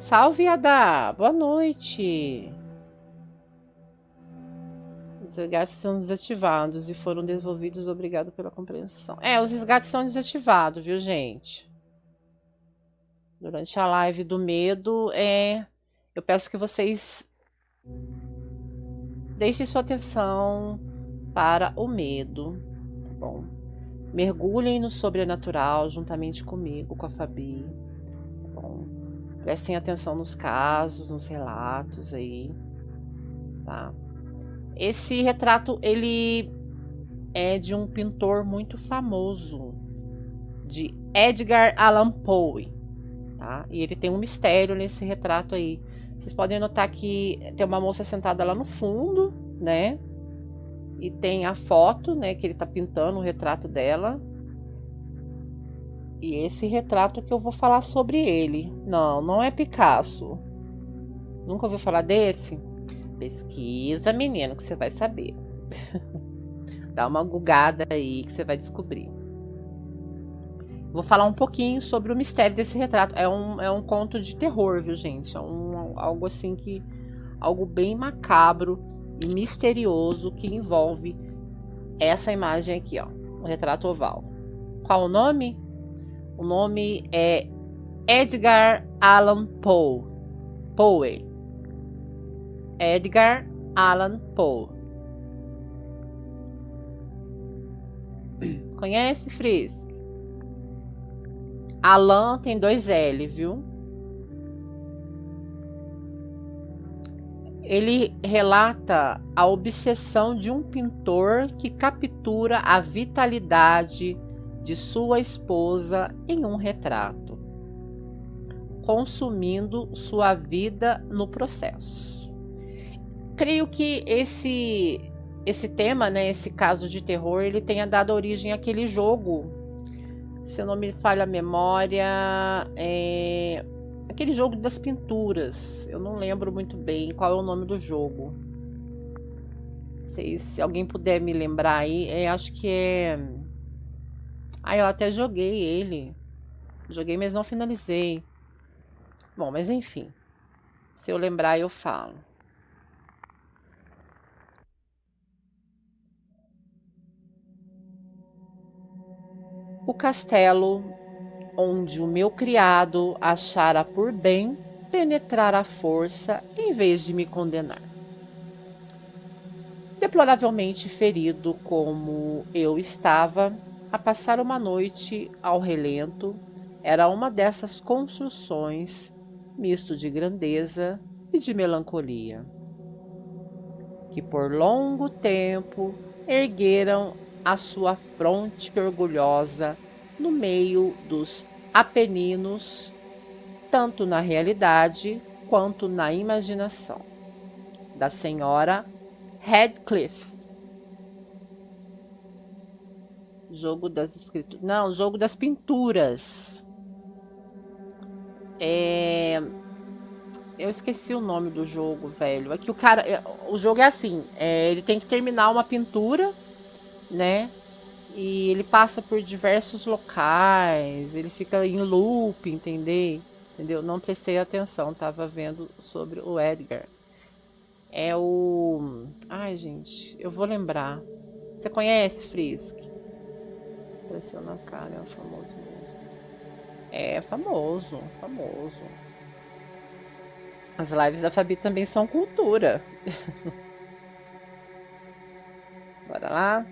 Salve, Adá! Boa noite! Os resgates são desativados e foram devolvidos. Obrigado pela compreensão. Os resgates são desativados, viu, gente? Durante a live do medo, eu peço que vocês deixem sua atenção para o medo, tá bom? Mergulhem no sobrenatural juntamente comigo, com a Fabi, tá bom? Prestem atenção nos casos, nos relatos aí, tá? Esse retrato, ele é de um pintor muito famoso, de Edgar Allan Poe, tá? E ele tem um mistério nesse retrato aí. Vocês podem notar que tem uma moça sentada lá no fundo, né? E tem a foto, né, que ele tá pintando o retrato dela. E esse retrato que eu vou falar sobre ele. Não é Picasso. Nunca ouviu falar desse? Pesquisa, menino, que você vai saber. Dá uma gugada aí que você vai descobrir. Vou falar um pouquinho sobre o mistério desse retrato. É um conto de terror, viu, gente? Algo assim que... Algo bem macabro e misterioso que envolve essa imagem aqui, ó. O retrato oval. Qual o nome? O nome é Edgar Allan Poe. Poe. Edgar Allan Poe. Conhece, Frisk? Allan tem 2 L, viu? Ele relata a obsessão de um pintor que captura a vitalidade de sua esposa em um retrato, consumindo sua vida no processo. Creio que esse tema, né, esse caso de terror, ele tenha dado origem àquele jogo, se eu não me falha a memória, aquele jogo das pinturas. Eu não lembro muito bem qual é o nome do jogo. Se alguém puder me lembrar aí, acho que é... eu até joguei ele. Joguei, mas não finalizei. Bom, mas enfim. Se eu lembrar, eu falo. O castelo onde o meu criado achara por bem penetrar à força em vez de me condenar. Deploravelmente ferido como eu estava, a passar uma noite ao relento, era uma dessas construções, misto de grandeza e de melancolia, que por longo tempo ergueram a sua fronte orgulhosa no meio dos Apeninos, tanto na realidade quanto na imaginação, da senhora Radcliffe. Jogo das escrituras. Não, jogo das pinturas. Eu esqueci o nome do jogo, velho. É que o cara. O jogo é assim: ele tem que terminar uma pintura, né? E ele passa por diversos locais. Ele fica em loop, entendeu? Não prestei atenção, tava vendo sobre o Edgar. É o... Ai, gente, eu vou lembrar. Você conhece, Frisk? Apareceu na cara, é famoso mesmo. É famoso. As lives da Fabi também são cultura. Bora lá.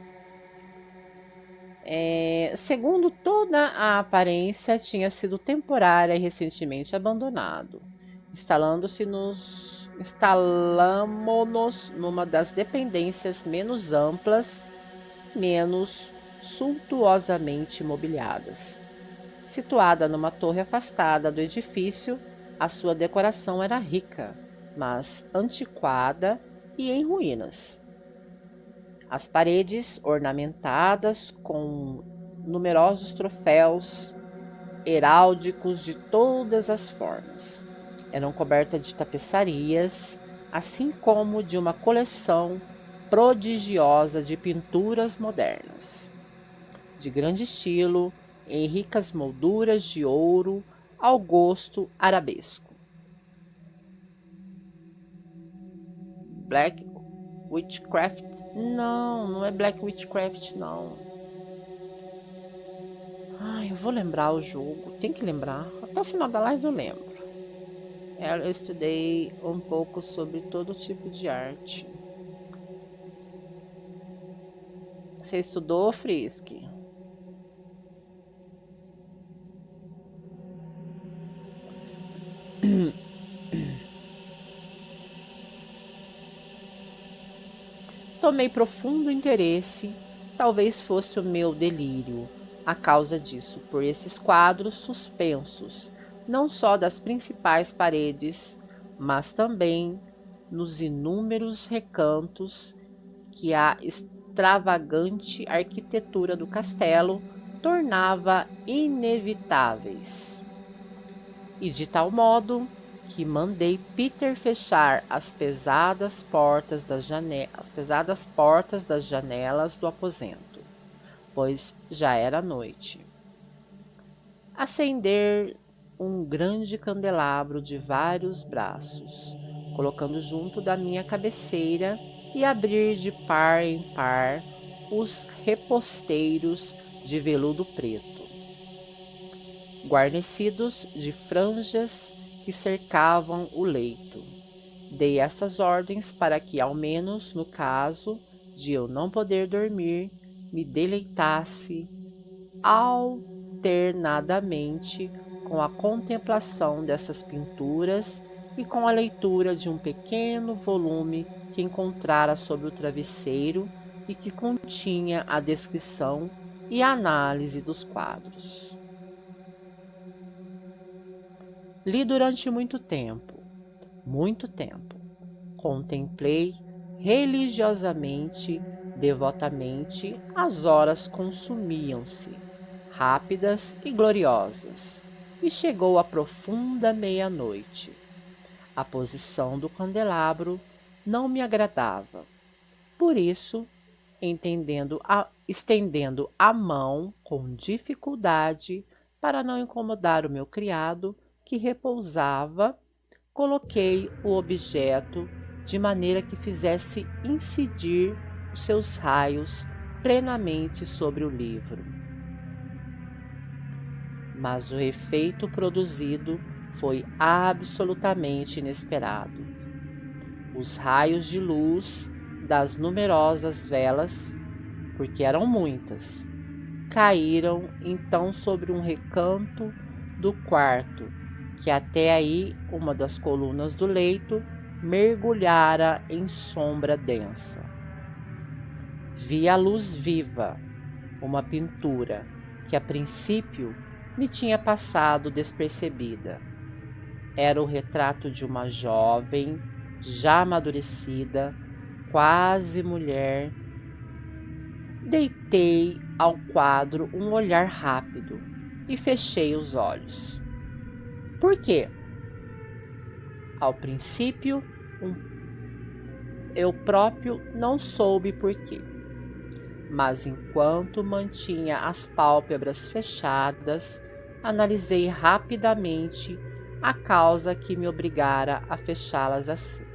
Segundo toda a aparência, tinha sido temporária e recentemente abandonado. Instalamo-nos numa das dependências menos amplas, menos suntuosamente mobiliadas. Situada numa torre afastada do edifício, a sua decoração era rica, mas antiquada e em ruínas. As paredes, ornamentadas com numerosos troféus heráldicos de todas as formas, eram cobertas de tapeçarias, assim como de uma coleção prodigiosa de pinturas modernas, de grande estilo, em ricas molduras de ouro ao gosto arabesco. Black Witchcraft? Não, não é Black Witchcraft, não. Ai, eu vou lembrar o jogo. Tem que lembrar. Até o final da live eu lembro. Eu estudei um pouco sobre todo tipo de arte. Você estudou, Frisk? Tomei profundo interesse, talvez fosse o meu delírio, a causa disso, por esses quadros suspensos, não só das principais paredes, mas também nos inúmeros recantos que a extravagante arquitetura do castelo tornava inevitáveis. E de tal modo que mandei Peter fechar as pesadas portas das janelas do aposento, pois já era noite. Acender um grande candelabro de vários braços, colocando junto da minha cabeceira e abrir de par em par os reposteiros de veludo preto, guarnecidos de franjas que cercavam o leito. Dei essas ordens para que, ao menos no caso de eu não poder dormir, me deleitasse alternadamente com a contemplação dessas pinturas e com a leitura de um pequeno volume que encontrara sobre o travesseiro e que continha a descrição e a análise dos quadros. Li durante muito tempo. Contemplei religiosamente, devotamente, as horas consumiam-se, rápidas e gloriosas, e chegou a profunda meia-noite. A posição do candelabro não me agradava. Por isso, estendendo a mão com dificuldade para não incomodar o meu criado, que repousava, coloquei o objeto de maneira que fizesse incidir os seus raios plenamente sobre o livro. Mas o efeito produzido foi absolutamente inesperado. Os raios de luz das numerosas velas, porque eram muitas, caíram então sobre um recanto do quarto, que até aí uma das colunas do leito mergulhara em sombra densa. Vi a luz viva, uma pintura que a princípio me tinha passado despercebida. Era o retrato de uma jovem, já amadurecida, quase mulher. Deitei ao quadro um olhar rápido e fechei os olhos. Por quê? Ao princípio, eu próprio não soube por quê. Mas enquanto mantinha as pálpebras fechadas, analisei rapidamente a causa que me obrigara a fechá-las assim.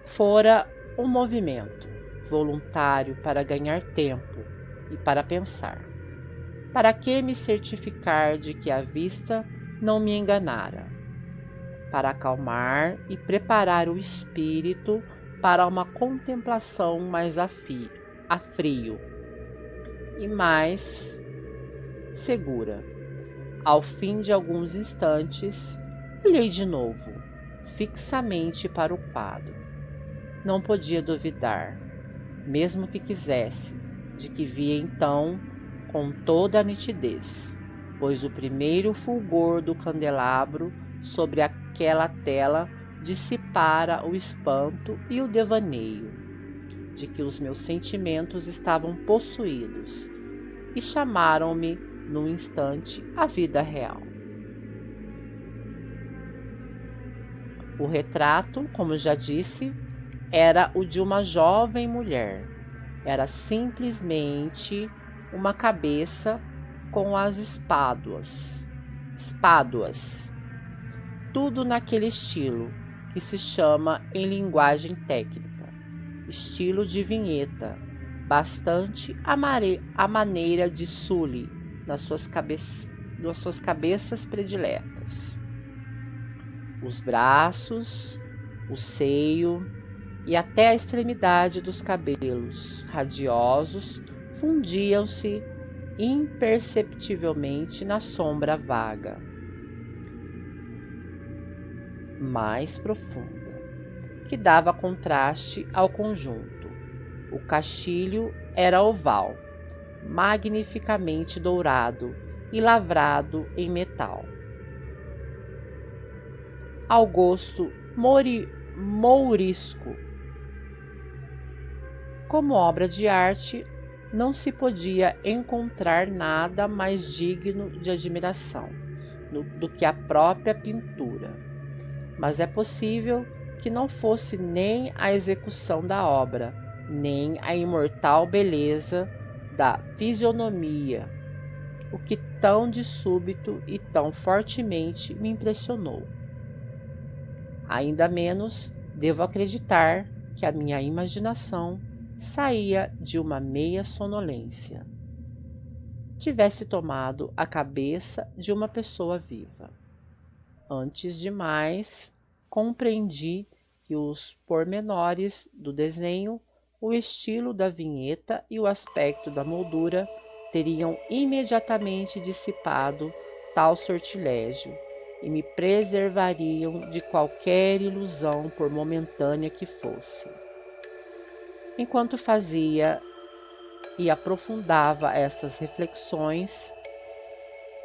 Fora um movimento voluntário para ganhar tempo e para pensar. Para que me certificar de que a vista não me enganara? Para acalmar e preparar o espírito para uma contemplação mais a frio e mais segura. Ao fim de alguns instantes, olhei de novo, fixamente para o quadro. Não podia duvidar, mesmo que quisesse, de que via então com toda a nitidez, pois o primeiro fulgor do candelabro sobre aquela tela dissipara o espanto e o devaneio de que os meus sentimentos estavam possuídos e chamaram-me num instante à vida real. O retrato, como já disse, era o de uma jovem mulher. Era simplesmente uma cabeça com as espáduas, tudo naquele estilo, que que se chama, em linguagem técnica, estilo de vinheta, bastante à maneira de Sully nas suas cabeças prediletas. Os braços, o seio e até a extremidade dos cabelos radiosos fundiam-se imperceptivelmente na sombra vaga, mais profunda, que dava contraste ao conjunto. O caixilho era oval, magnificamente dourado e lavrado em metal. Ao gosto mourisco. Como obra de arte, não se podia encontrar nada mais digno de admiração do que a própria pintura, mas é possível que não fosse nem a execução da obra, nem a imortal beleza da fisionomia, o que tão de súbito e tão fortemente me impressionou. Ainda menos devo acreditar que a minha imaginação saía de uma meia sonolência. Tivesse tomado a cabeça de uma pessoa viva. Antes de mais, compreendi que os pormenores do desenho, o estilo da vinheta e o aspecto da moldura teriam imediatamente dissipado tal sortilégio e me preservariam de qualquer ilusão, por momentânea que fosse. Enquanto fazia e aprofundava essas reflexões,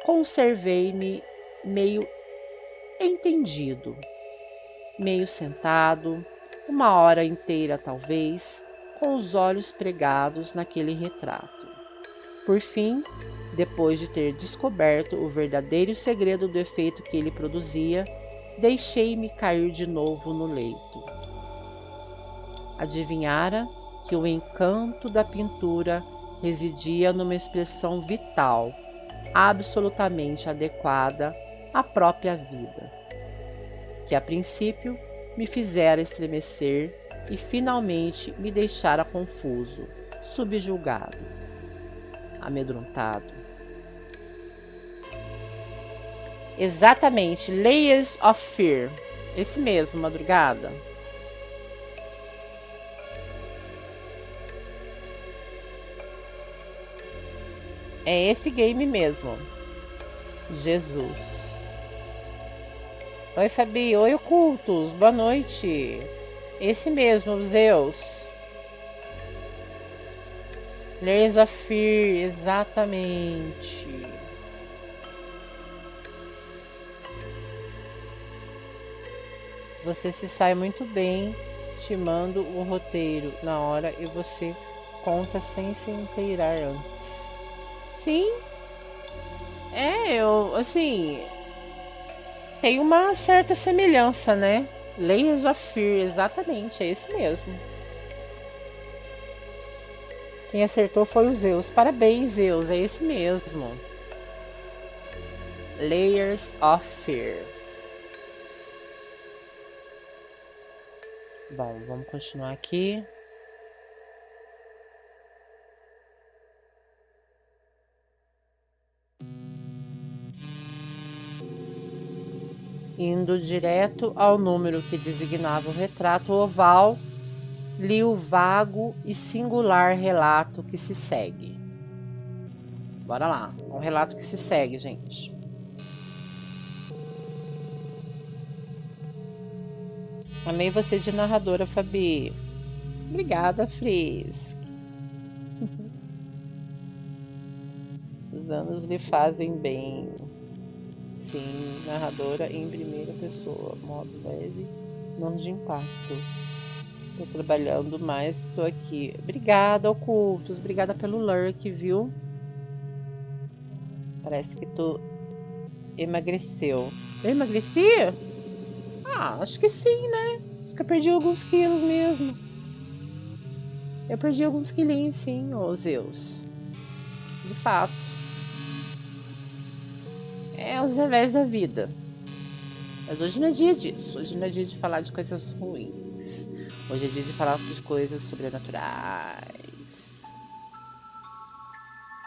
conservei-me meio entendido, meio sentado, uma hora inteira talvez, com os olhos pregados naquele retrato. Por fim, depois de ter descoberto o verdadeiro segredo do efeito que ele produzia, deixei-me cair de novo no leito. Adivinhara que o encanto da pintura residia numa expressão vital, absolutamente adequada à própria vida, que a princípio me fizera estremecer e finalmente me deixara confuso, subjugado, amedrontado. Exatamente, Layers of Fear. Esse mesmo, Madrugada. É esse game mesmo. Jesus. Oi, Fabi. Oi, Ocultos. Boa noite. Esse mesmo, Zeus. Layers of Fear, exatamente. Você se sai muito bem estimando o roteiro na hora e você conta sem se inteirar antes. Sim. Tem uma certa semelhança, né? Layers of Fear, exatamente, é esse mesmo. Quem acertou foi o Zeus. Parabéns, Zeus, é esse mesmo. Layers of Fear. Bom, vamos continuar aqui. Indo direto ao número que designava o retrato oval, li o vago e singular relato que se segue. Bora lá, um relato que se segue, gente. Amei você de narradora, Fabi. Obrigada, Frisk. Os anos lhe fazem bem. Sim, narradora em primeira pessoa, modo leve, não de impacto. Tô trabalhando mais, tô aqui. Obrigada, Ocultos. Obrigada pelo lurk, viu? Parece que tu emagreceu. Eu emagreci? Ah, acho que sim, né? Acho que eu perdi alguns quilos mesmo. Eu perdi alguns quilinhos, sim, ô Zeus. De fato. É os revés da vida. Mas hoje não é dia disso. Hoje não é dia de falar de coisas ruins. Hoje é dia de falar de coisas sobrenaturais.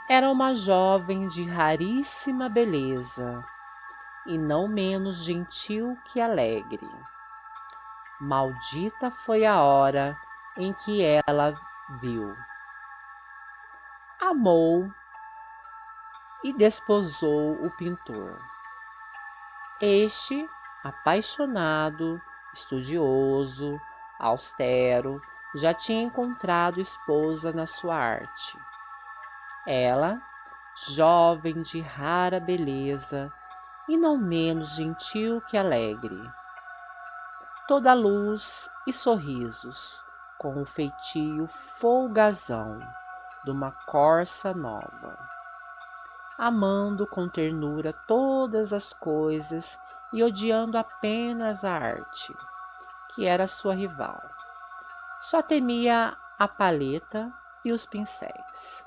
Era uma jovem de raríssima beleza e não menos gentil que alegre. Maldita foi a hora em que ela viu, amou e desposou o pintor. Este, apaixonado, estudioso, austero, já tinha encontrado esposa na sua arte. Ela, jovem de rara beleza e não menos gentil que alegre, toda luz e sorrisos, com o feitio folgazão de uma corça nova, amando com ternura todas as coisas e odiando apenas a arte, que era sua rival. Só temia a palheta e os pincéis,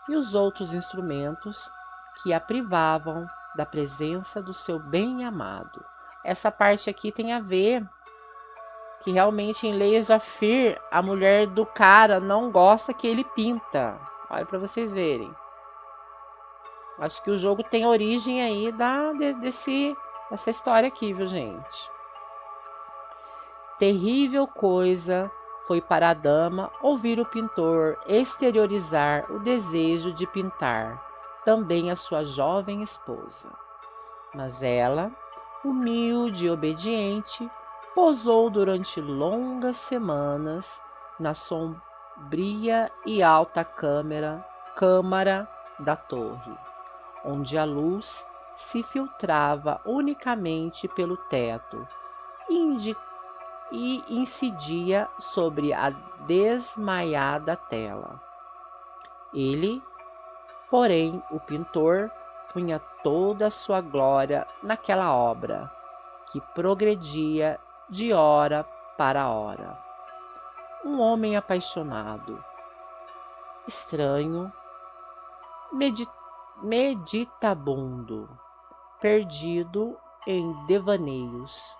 e os outros instrumentos que a privavam da presença do seu bem-amado. Essa parte aqui tem a ver que realmente em Layers of Fear, a mulher do cara não gosta que ele pinta. Olha para vocês verem. Acho que o jogo tem origem aí dessa história aqui, viu, gente? Terrível coisa foi para a dama ouvir o pintor exteriorizar o desejo de pintar também a sua jovem esposa. Mas ela, humilde e obediente, posou durante longas semanas na sombria e alta câmara da torre, onde a luz se filtrava unicamente pelo teto e incidia sobre a desmaiada tela. Ele, porém, o pintor, punha toda a sua glória naquela obra, que progredia de hora para hora. Um homem apaixonado, estranho, meditabundo, perdido em devaneios,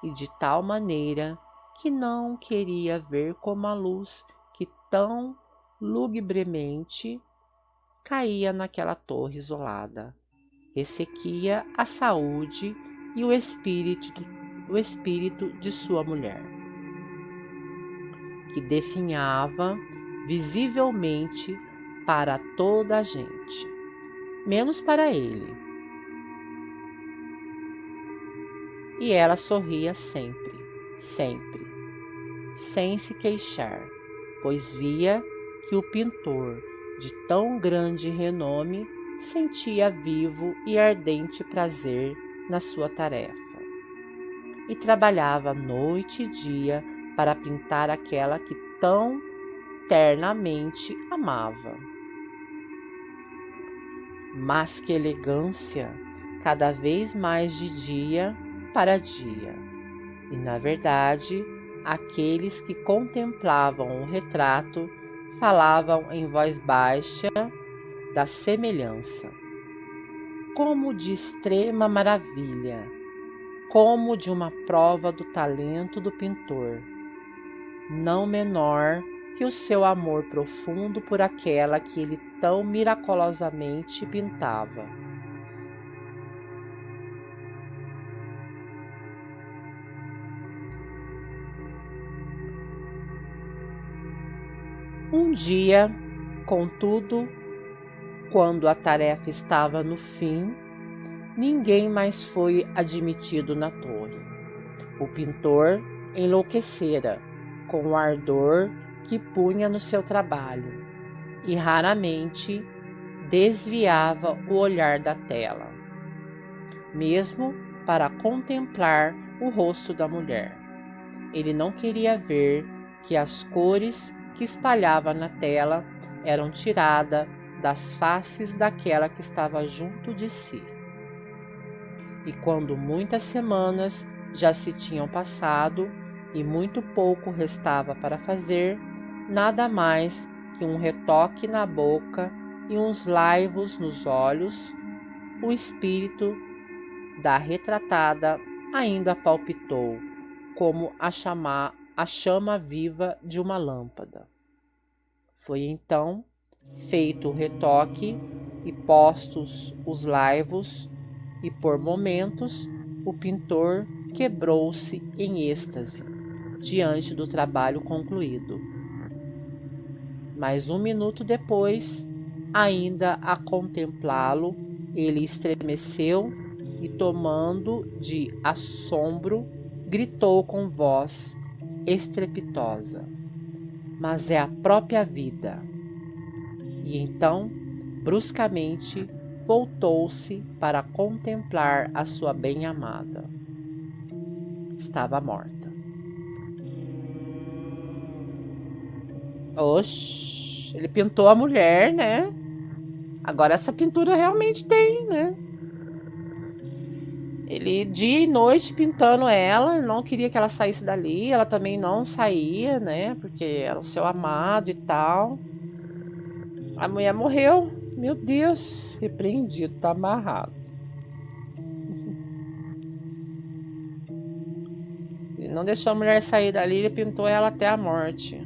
e de tal maneira que não queria ver como a luz que tão lugubremente caía naquela torre isolada ressequia a saúde e o espírito de sua mulher, que definhava visivelmente para toda a gente, menos para ele. E ela sorria sempre, sempre, sem se queixar, pois via que o pintor, de tão grande renome, sentia vivo e ardente prazer na sua tarefa, e trabalhava noite e dia para pintar aquela que tão ternamente amava. Mas que elegância, cada vez mais de dia para dia. E, na verdade, aqueles que contemplavam o retrato falavam em voz baixa da semelhança, como de extrema maravilha, como de uma prova do talento do pintor, não menor que o seu amor profundo por aquela que ele tão miraculosamente pintava. Um dia, contudo, quando a tarefa estava no fim, ninguém mais foi admitido na torre. O pintor enlouquecera com o ardor que punha no seu trabalho e raramente desviava o olhar da tela, mesmo para contemplar o rosto da mulher. Ele não queria ver que as cores que espalhava na tela eram tiradas das faces daquela que estava junto de si. E quando muitas semanas já se tinham passado e muito pouco restava para fazer, nada mais que um retoque na boca e uns laivos nos olhos, o espírito da retratada ainda palpitou como a chama viva de uma lâmpada. Foi então feito o retoque e postos os laivos, e por momentos o pintor quebrou-se em êxtase diante do trabalho concluído. Mas 1 minuto depois, ainda a contemplá-lo, ele estremeceu e, tomando de assombro, gritou com voz estrepitosa: "Mas é a própria vida!" E então, bruscamente, voltou-se para contemplar a sua bem-amada. Estava morta. Oxi, ele pintou a mulher, né? Agora essa pintura realmente tem, né? Ele dia e noite pintando ela, não queria que ela saísse dali, ela também não saía, né? Porque era o seu amado e tal. A mulher morreu. Meu Deus, repreendido, tá amarrado. Ele não deixou a mulher sair dali, ele pintou ela até a morte.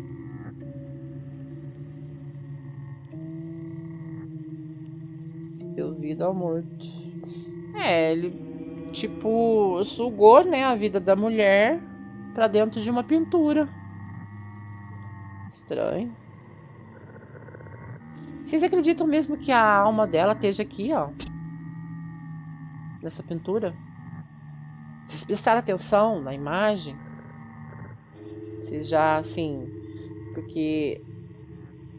Deu vida ao morto. Ele, tipo, sugou, né, a vida da mulher pra dentro de uma pintura. Estranho. Vocês acreditam mesmo que a alma dela esteja aqui, ó? Nessa pintura? Vocês prestaram atenção na imagem? Vocês já, assim, porque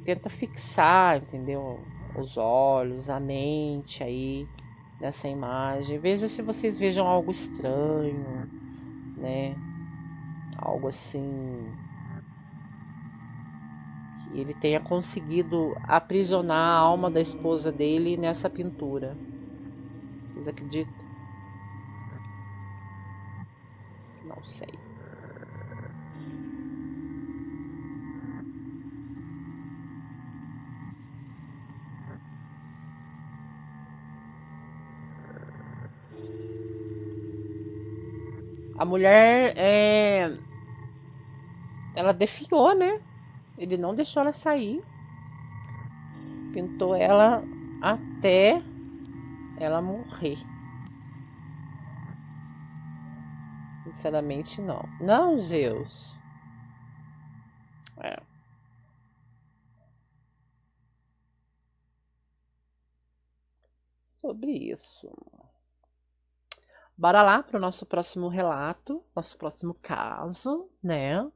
tenta fixar, entendeu? Os olhos, a mente aí nessa imagem. Veja se vocês vejam algo estranho, né? Algo assim que ele tenha conseguido aprisionar a alma da esposa dele nessa pintura. Vocês acreditam? Não sei. A mulher ela definhou, né? Ele não deixou ela sair. Pintou ela até ela morrer. Sinceramente, não. Não, Zeus. É. Sobre isso. Bora lá para o nosso próximo relato, nosso próximo caso, né?